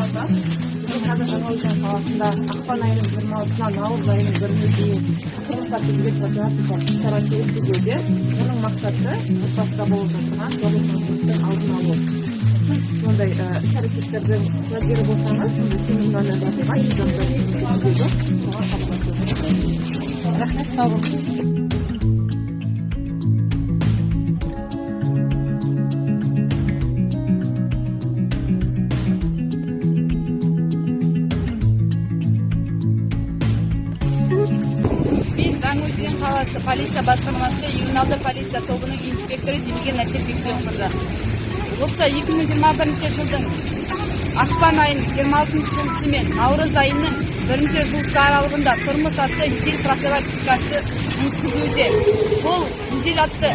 болмаса, біздің қазір Жаңаөзен қаласында ақпан айының 26-сынан наурыз айының 1-іне дейін тұрмыс атты профилактикалық іс-шарасы өткізуде. Оның мақсаты отбасыда болып жатқан зорлық-зомбылықтың алдын алу. Сіз сондай іс-әрекеттердің куәгері болсаңыз, сенімді рахмет, сау болыңыз. Мен Жаңаөзен қаласы полиция басқармасы ювеналды полиция тобының инспекторы Демеген Әсетбекте оқырды. Осы 2021 жылдың ақпан айының 26-сы мен наурыз айының 1-ші жұлдызы аралығында тұрмыс атты жедел профилактикасы өткізуде. Бұл жедел атты